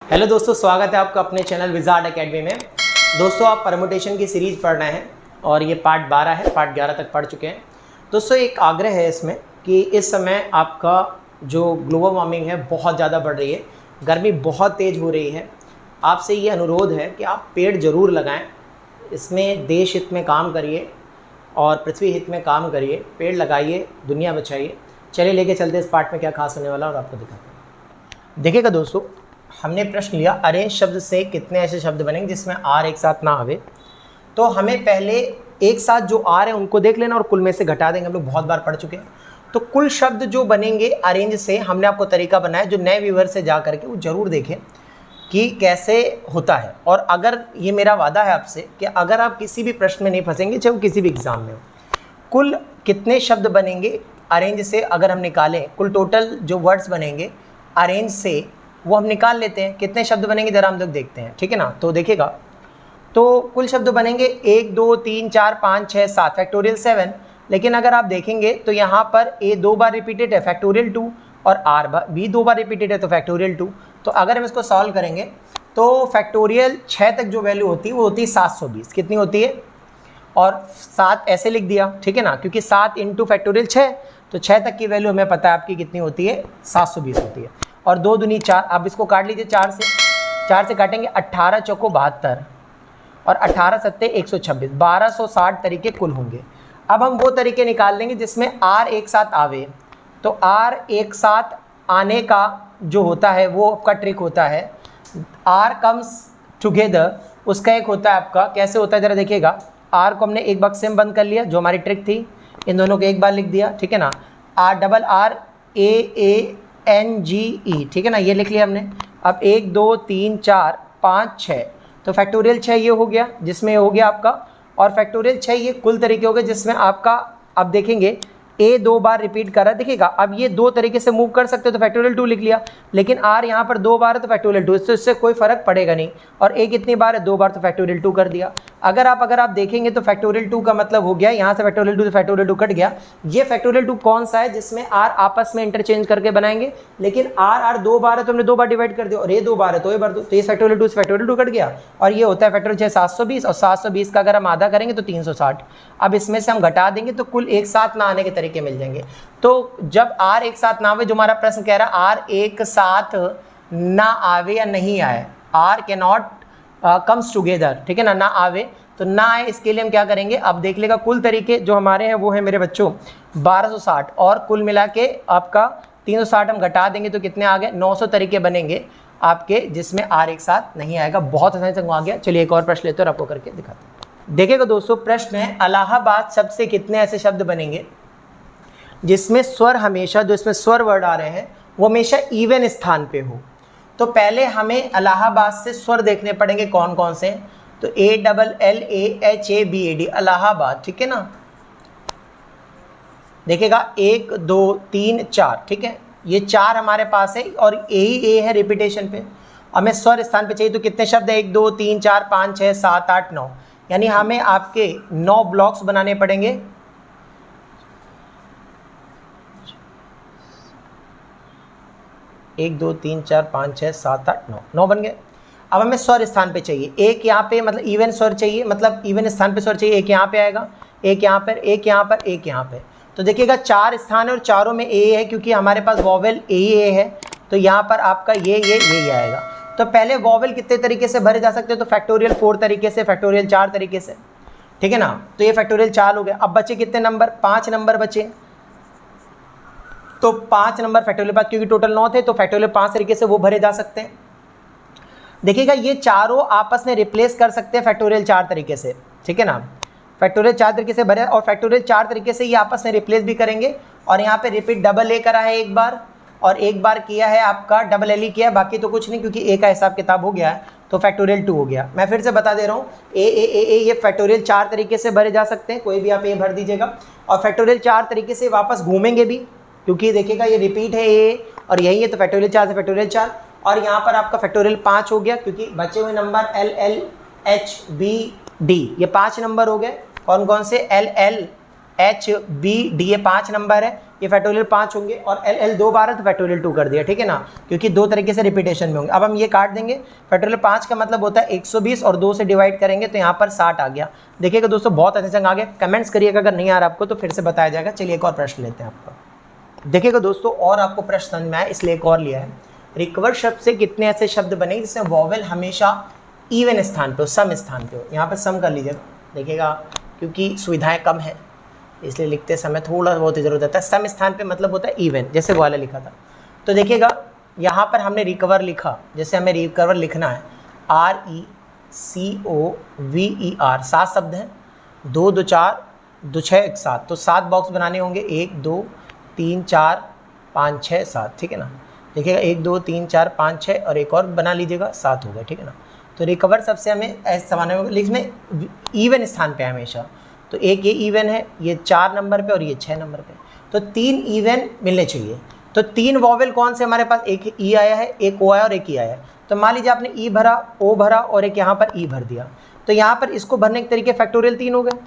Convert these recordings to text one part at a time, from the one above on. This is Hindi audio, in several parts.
हेलो दोस्तों, स्वागत है आपका अपने चैनल विजार्ड एकेडमी में। दोस्तों, आप परमुटेशन की सीरीज़ पढ़ रहे हैं और ये पार्ट 12 है, पार्ट 11 तक पढ़ चुके हैं। दोस्तों, एक आग्रह है इसमें कि इस समय आपका जो ग्लोबल वार्मिंग है बहुत ज़्यादा बढ़ रही है, गर्मी बहुत तेज़ हो रही है। आपसे ये अनुरोध है कि आप पेड़ ज़रूर लगाएँ, इसमें देश हित में काम करिए और पृथ्वी हित में काम करिए। पेड़ लगाइए, दुनिया बचाइए। चलिए लेके चलते इस पार्ट में क्या खास होने वाला और आपको दिखाते हैं। देखिएगा दोस्तों, हमने प्रश्न लिया अरेंज शब्द से कितने ऐसे शब्द बनेंगे जिसमें आर एक साथ ना आवे। तो हमें पहले एक साथ जो आर है उनको देख लेना और कुल में से घटा देंगे। हम लोग बहुत बार पढ़ चुके हैं। तो कुल शब्द जो बनेंगे अरेंज से, हमने आपको तरीका बनाया, जो नए व्यूअर से जा करके वो ज़रूर देखें कि कैसे होता है। और अगर ये मेरा वादा है आपसे कि अगर आप किसी भी प्रश्न में नहीं फंसेंगे, चाहे वो किसी भी एग्ज़ाम में हो, कुल कितने शब्द बनेंगे अरेंज से अगर हम निकालें, कुल टोटल जो वर्ड्स बनेंगे अरेंज से वो हम निकाल लेते हैं। कितने शब्द बनेंगे ज़रा हम लोग देखते हैं, ठीक है ना। तो देखिएगा, तो कुल शब्द बनेंगे 1 2 3 4 5 6 7 फैक्टोरियल 7। लेकिन अगर आप देखेंगे तो यहाँ पर ए 2 बार रिपीटेड है फैक्टोरियल 2 और आर भी 2 बार रिपीटेड है तो फैक्टोरियल 2। तो अगर हम इसको सॉल्व करेंगे तो फैक्टोरियल 6 तक जो वैल्यू होती है वो होती है 720। कितनी होती है? और 7 ऐसे लिख दिया, ठीक है ना, क्योंकि 7 इंटू फैक्टोरियल 6, तो 6 तक की वैल्यू हमें पता है आपकी कितनी होती है, 720 होती है। और 2 दूनी 4, अब इसको काट लीजिए 4 से काटेंगे 18 चौको 72 और 18 सत्ते 126, 1260 तरीके कुल होंगे। अब हम वो तरीके निकाल लेंगे जिसमें आर एक साथ आवे। तो आर एक साथ आने का जो होता है वो आपका ट्रिक होता है, आर कम्स टुगेदर, उसका एक होता है आपका, कैसे होता है ज़रा देखिएगा। आर को हमने एक बक्से में बंद कर लिया, जो हमारी ट्रिक थी, इन दोनों को एक बार लिख दिया, ठीक है ना। R double R A N G E, ठीक है ना, ये लिख लिया हमने। अब 1 2 3 4 5 6, तो फैक्टोरियल 6 ये हो गया, जिसमें हो गया आपका, और फैक्टोरियल 6 ये कुल तरीके हो गए जिसमें आपका, अब देखेंगे ए 2 बार रिपीट कर रहा है। देखिएगा, अब ये 2 तरीके से मूव कर सकते हो, तो फैक्टोरियल 2 लिख लिया, लेकिन आर यहाँ पर 2 बार है तो फैक्टोरियल 2, इससे कोई फर्क पड़ेगा नहीं। और ए कितनी बार है? 2 बार, तो फैक्टोरियल 2 कर दिया। अगर आप देखेंगे तो फैक्टोरियल 2 का मतलब हो गया, यहाँ से फैक्टोरियल 2 से फैक्टोरियल 2 कट गया। ये फैक्टोरियल 2 कौन सा है जिसमें आर आपस में इंटरचेंज करके बनाएंगे, लेकिन आर 2 बार है तो हमने 2 बार डिवाइड कर दिया, और ये 2 बार है तो ये बार 2, तो ये फैक्टोरियल 2 से फैक्टोरियल 2 कट गया। और ये होता है फैक्टोरियल 6 720, और 720 का अगर हम आधा करेंगे तो 360। अब इसमें से हम घटा देंगे तो कुल एक साथ ना आने के तरीके मिल जाएंगे। तो जब आर एक साथ ना आवे, जो हमारा प्रश्न कह रहा है आर एक साथ ना आवे या नहीं आए, or can not comes together, ठीक है ना, ना आवे, तो ना आए, इसके लिए हम क्या करेंगे, अब देख लेगा कुल तरीके जो हमारे हैं वो है मेरे बच्चों 1260, और कुल मिला के आपका 360 हम घटा देंगे तो कितने आ गए, 900 तरीके बनेंगे आपके जिसमें आर एक साथ नहीं आएगा। बहुत आसानी से आ गया। चलिए एक और प्रश्न लेते हैं और आपको करके दिखाते हैं। देखिएगा दोस्तों, प्रश्न है इलाहाबाद शब्द से कितने ऐसे शब्द बनेंगे जिसमें स्वर हमेशा, जो इसमें स्वर वर्ड आ रहे हैं वो हमेशा इवन स्थान पे हो। तो पहले हमें इलाहाबाद से स्वर देखने पड़ेंगे कौन कौन से। तो ALLAHABAD, इलाहाबाद, ठीक है ना। देखिएगा 1 2 3 4, ठीक है, ये 4 हमारे पास है और ए है रिपीटेशन पे। हमें स्वर स्थान पे चाहिए तो कितने शब्द है, 1 2 3 4 5 6 7 8 9, यानी हमें आपके 9 ब्लॉक्स बनाने पड़ेंगे। एक 2 3 4 5 6 7 8 9 बन गए। अब हमें स्वर स्थान पे चाहिए, एक यहाँ पे, मतलब इवन स्वर चाहिए, मतलब इवन स्थान पे स्वर चाहिए। एक यहाँ पे आएगा, एक यहाँ पर, एक यहाँ पर, एक यहाँ पे। तो देखिएगा 4 स्थान है और चारों में ए है, क्योंकि हमारे पास वॉवेल ए है, तो यहाँ पर आपका ये आएगा। तो पहले वॉवेल कितने तरीके से भरे जा सकते हैं, तो फैक्टोरियल 4 तरीके से, फैक्टोरियल 4 तरीके से, ठीक है ना। तो ये फैक्टोरियल 4 हो गया। अब बचे कितने नंबर, 5 नंबर बचे। तो 5 नंबर फैक्टोरियल 5, क्योंकि टोटल 9 थे तो फैक्टोरियल 5 तरीके से वो भरे जा सकते हैं। देखिएगा ये चारों आपस में रिप्लेस कर सकते हैं फैक्टोरियल 4 तरीके से, ठीक है ना। फैक्टोरियल 4 तरीके से भरे, और फैक्टोरियल 4 तरीके से ये आपस में रिप्लेस भी करेंगे। और यहाँ पे रिपीट डबल ए करा है एक बार, और एक बार किया है आपका डबल एल ई किया है, बाकी तो कुछ नहीं, क्योंकि ए का हिसाब किताब हो गया है, तो फैक्टोरियल 2 हो गया। मैं फिर से बता दे रहा हूँ, ए ये फैक्टोरियल 4 तरीके से भरे जा सकते हैं, कोई भी आप ए भर दीजिएगा। और फैक्टोरियल 4 तरीके से वापस घूमेंगे भी, क्योंकि देखिएगा ये रिपीट है ए और यही है, तो फैक्टोरियल 4 से फैक्टोरियल 4। और यहाँ पर आपका फैक्टोरियल 5 हो गया, क्योंकि बचे हुए नंबर LLHBD, ये 5 नंबर हो गए। कौन कौन से? LL एच बी डी ये 5 नंबर है, ये फैक्टोरियल 5 होंगे, और एल एल 2 बार है तो फैक्टोरियल 2 कर दिया, ठीक है ना, क्योंकि 2 तरीके से रिपीटेशन में होंगे। अब हम ये काट देंगे, फैक्टोरियल 5 का मतलब होता है 120 और 2 से डिवाइड करेंगे तो यहाँ पर 60 आ गया। देखिएगा दोस्तों बहुत अच्छे से आ गया, कमेंट्स करिएगा अगर नहीं आ रहा आपको तो फिर से बताया जाएगा। चलिए एक और प्रश्न लेते हैं आपको। देखिएगा दोस्तों और आपको प्रश्न समझ में आया इसलिए एक और लिया है। रिकवर शब्द से कितने ऐसे शब्द बने जिसमें वॉवेल हमेशा इवन स्थान पे हो, सम स्थान पे हो। यहाँ पर सम कर लीजिएगा, देखिएगा क्योंकि सुविधाएं कम है इसलिए लिखते समय थोड़ा बहुत ही जरूरत होता है। सम स्थान पे मतलब होता है इवन, जैसे वो वाला लिखा था। तो देखिएगा यहाँ पर हमने रिकवर लिखा, जैसे हमें रिकवर लिखना है RECOVER, 7 शब्द हैं, 2 2 4 2 6 1 7, तो 7 बॉक्स बनाने होंगे, 1 2 3 4 5 6 7, ठीक है ना। देखिएगा 1 2 3 4 5 6 और एक और बना लीजिएगा, 7 हो गए, ठीक है ना। तो रिकवर सबसे हमें ऐसे समाने में इसमें इवन स्थान पे हमेशा, तो एक ये इवन है, ये 4 नंबर पे और ये 6 नंबर पे, तो 3 इवन मिलने चाहिए। तो 3 वॉवेल कौन से हमारे पास, एक ई आया है, एक ओ आया और एक ई आया है। तो मान लीजिए आपने ई भरा, ओ भरा और एक यहाँ पर ई भर दिया, तो यहाँ पर इसको भरने के तरीके फैक्टोरियल 3 हो गए।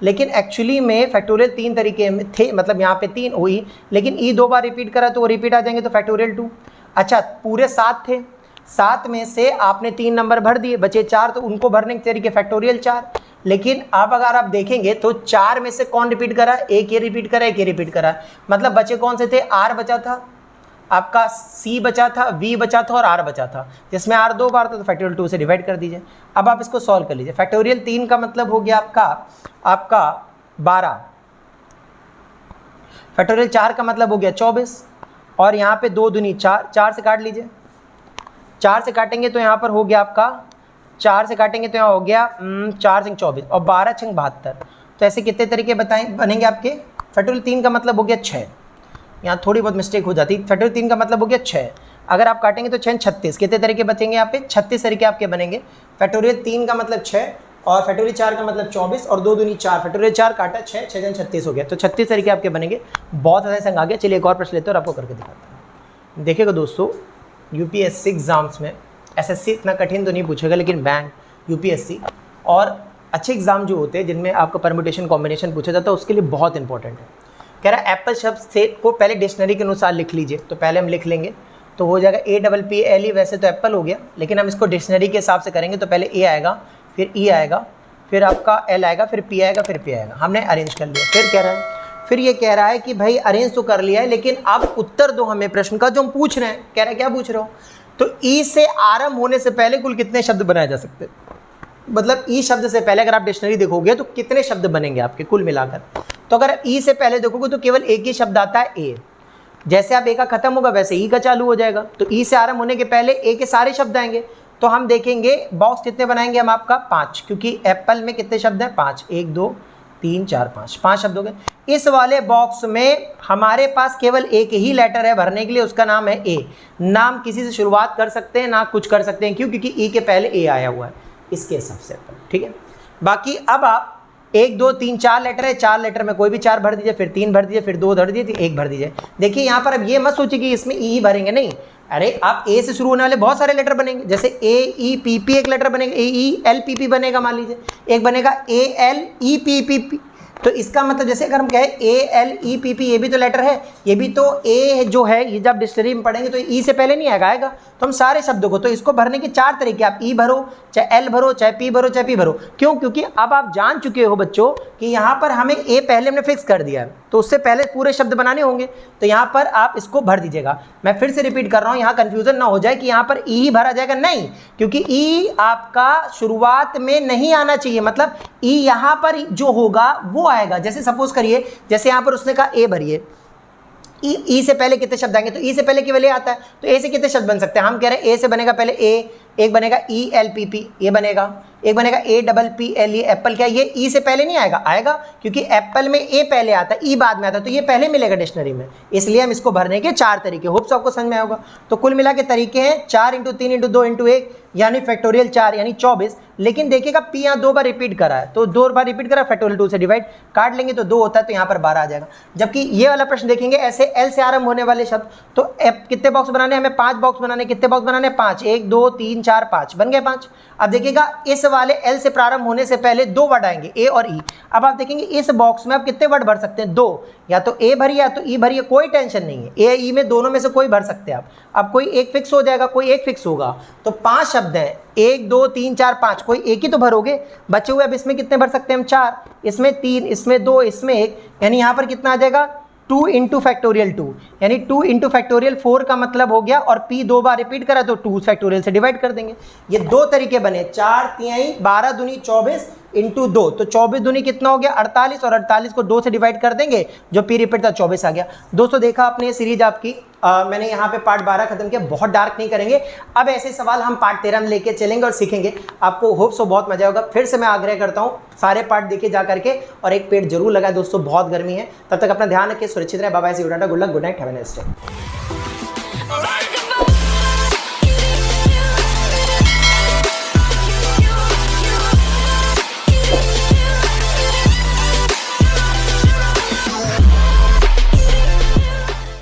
लेकिन एक्चुअली में फैक्टोरियल 3 तरीके में थे, मतलब यहाँ पे 3 ओ ई, लेकिन ई 2 बार रिपीट करा तो वो रिपीट आ जाएंगे, तो फैक्टोरियल 2। अच्छा पूरे 7 थे, 7 में से आपने 3 नंबर भर दिए, बचे 4, तो उनको भरने के तरीके फैक्टोरियल 4। लेकिन अब अगर आप देखेंगे तो 4 में से कौन रिपीट करा, एक ये रिपीट करा, एक ये रिपीट करा, मतलब बचे कौन से थे, आर बचा था आपका, सी बचा था, वी बचा था और आर बचा था, जिसमें आर 2 बार था तो फैक्टोरियल 2 से डिवाइड कर दीजिए। अब आप इसको सॉल्व कर लीजिए। फैक्टोरियल 3 का मतलब हो गया आपका 12, फैक्टोरियल 4 का मतलब हो गया 24, और यहाँ पे 2 दूनी 4, 4 से काट लीजिए, 4 से काटेंगे तो यहाँ पर हो गया आपका, 4 से काटेंगे तो यहाँ हो गया 4 से 24 और 12 छंग 72। तो ऐसे कितने तरीके बताएं बनेंगे आपके। फैक्टोरियल 3 का मतलब हो गया 6, यहाँ थोड़ी बहुत मिस्टेक हो जाती। फैक्टोरियल 3 का मतलब हो गया 6, अगर आप काटेंगे तो 6 36, कितने तरीके बचेंगे यहाँ पे, 36 तरीके आपके बनेंगे। फैक्टोरियल 3 का मतलब 6 और फैक्टोरियल 4 का मतलब 24 और 2 दूनी 4, फैक्टोरियल 4 काटा 6, 6 36 हो गया, तो 36 तरीके आपके बनेंगे। बहुत अच्छा संग आ गया। चलिए एक और प्रश्न लेते हैं और आपको करके दिखाते हैं। देखिएगा दोस्तों यूपीएससी एग्ज़ाम्स में एसएससी इतना कठिन तो नहीं पूछेगा, लेकिन बैंक, यूपीएससी और अच्छे एग्जाम जो होते हैं जिनमें आपका परम्यूटेशन कॉम्बिनेशन पूछा जाता है उसके लिए बहुत इंपॉर्टेंट है। कह रहा है एप्पल शब्द से को पहले डिक्शनरी के अनुसार लिख लीजिए, तो पहले हम लिख लेंगे तो हो जाएगा APPLE, वैसे तो एप्पल हो गया लेकिन हम इसको डिक्शनरी के हिसाब से करेंगे तो पहले ए आएगा, फिर ई आएगा, फिर आपका एल आएगा, फिर पी आएगा, फिर पी आएगा। हमने अरेंज कर लिया। फिर कह रहा है, फिर ये कह रहा है कि भाई अरेंज तो कर लिया है लेकिन अब उत्तर दो हमें प्रश्न का जो हम पूछ रहे हैं। कह रहा है क्या पूछ रहे हो, तो ई से आरंभ होने से पहले कुल कितने शब्द बनाए जा सकते हैं, मतलब ई शब्द से पहले अगर आप डिक्शनरी देखोगे तो कितने शब्द बनेंगे आपके कुल मिलाकर। तो अगर ई से पहले देखोगे तो केवल एक ही शब्द आता है ए, जैसे आप ए का खत्म होगा वैसे ई का चालू हो जाएगा, तो ई से आरंभ होने के पहले ए के सारे शब्द आएंगे। तो हम देखेंगे बॉक्स कितने बनाएंगे हम आपका 5, क्योंकि एप्पल में कितने शब्द हैं 5, 1 2 3 4 5 शब्द हो गए। इस वाले बॉक्स में हमारे पास केवल एक ही लेटर है भरने के लिए, उसका नाम है ए। नाम किसी से शुरुआत कर सकते हैं ना कुछ कर सकते हैं, क्यों, क्योंकि ई के पहले ए आया हुआ है इसके हिसाब से, ठीक है। बाकी अब आप 1 2 3 4 लेटर है, 4 लेटर में कोई भी 4 भर दीजिए, फिर 3 भर दीजिए, फिर 2 भर दीजिए, 1 भर दीजिए। देखिए यहाँ पर अब ये मत सोचिए कि इसमें ई भरेंगे, नहीं, अरे आप ए से शुरू होने वाले बहुत सारे लेटर बनेंगे, जैसे AEPP एक लेटर बनेगा, AELPP बनेगा, मान लीजिए एक बनेगा ALEPPP। तो इसका मतलब जैसे अगर हम कहें ALEPP, ये भी तो लेटर है, ये भी तो ए जो है, ये जब डिक्शनरी में पढ़ेंगे तो ई से पहले नहीं आएगा। तो हम सारे शब्दों को, तो इसको भरने के 4 तरीके, आप ई भरो, चाहे एल भरो, चाहे पी भरो, चाहे पी भरो। क्यों, क्योंकि अब आप जान चुके हो बच्चों कि यहाँ पर हमें ए पहले हमने फिक्स कर दिया है, तो उससे पहले पूरे शब्द बनाने होंगे, तो यहाँ पर आप इसको भर दीजिएगा। मैं फिर से रिपीट कर रहा हूँ, यहाँ कंफ्यूजन ना हो जाए कि यहाँ पर ई ही भरा जाएगा, नहीं, क्योंकि ई आपका शुरुआत में नहीं आना चाहिए, मतलब ई यहाँ पर जो होगा वो आएगा। जैसे सपोज करिए, जैसे यहाँ पर उसने कहा ए भरिए, ई से पहले कितने शब्द आएंगे, तो ई से पहले केवल ए आता है, तो ए से कितने शब्द बन सकते हैं, हम कह रहे हैं ए से बनेगा पहले ए, एक बनेगा ELPP, ये बनेगा, एक बनेगा APPLE, एप्पल। क्या ये ई से पहले नहीं आएगा, आएगा, क्योंकि एप्पल में ए पहले आता है, ई बाद में आता है, तो ये पहले मिलेगा डिक्शनरी में, इसलिए हम इसको भरने के 4 तरीके। होप्स आपको समझ में आएगा। तो कुल मिला के तरीके हैं 4 × 3 × 2 × 1 यानी फैक्टोरियल 4 यानी 24। लेकिन देखिएगा पी यहाँ 2 बार रिपीट करा है, तो 2 बार रिपीट करा, फैक्टोरियल 2 से डिवाइड काट लेंगे तो 2 होता है, तो यहाँ पर 12 आ जाएगा। जबकि ये वाला प्रश्न देखेंगे ऐसे एल से आरंभ होने वाले शब्द, तो कितने बॉक्स बनाने, हमें 5 बॉक्स बनाने, कितने बॉक्स बनाने, 5, 1 2 3 4 5 बन गए 5। अब देखिएगा इस वाले एल से प्रारंभ होने से पहले 2 वर्ड आएंगे ए और ई। अब आप देखेंगे इस बॉक्स में आप कितने वर्ड भर सकते हैं, 2, या तो ए भरिए या तो ई भरिए, कोई टेंशन नहीं है, ए ई में दोनों में से कोई भर सकते हैं आप। अब कोई एक फिक्स हो जाएगा, कोई एक फिक्स होगा, तो 5 शब्द हैं, 1 2 3 4 5, कोई एक ही तो भरोगे, बचे हुए अब इसमें कितने भर सकते हैं हम, 4, इसमें 3, इसमें 2, इसमें 1, यानी यहाँ पर कितना आ जाएगा 2 इंटू फैक्टोरियल 2, यानी 2 इंटू फैक्टोरियल 4 का मतलब हो गया, और p 2 बार रिपीट करा तो 2 फैक्टोरियल से डिवाइड कर देंगे। ये 2 तरीके बने, 4 तिहाई 12 दूनी 24 इंटू 2, तो 24 दूनी कितना हो गया 48, और 48 को 2 से डिवाइड कर देंगे, जो p रिपीट था 24 आ गया। दोस्तों देखा आपने ये सीरीज आपकी, मैंने यहाँ पे पार्ट 12 खत्म किया, बहुत डार्क नहीं करेंगे, अब ऐसे सवाल हम पार्ट 13 में लेके चलेंगे और सीखेंगे। आपको होप सो बहुत मजा होगा। फिर से मैं आग्रह करता हूँ सारे पार्ट देखिए जा करके, और एक पेड़ जरूर लगाए दोस्तों, बहुत गर्मी है। तब तक अपना ध्यान रखिए, सुरक्षित रहे, bye bye, see you, tata, good luck, good night, have a nice day.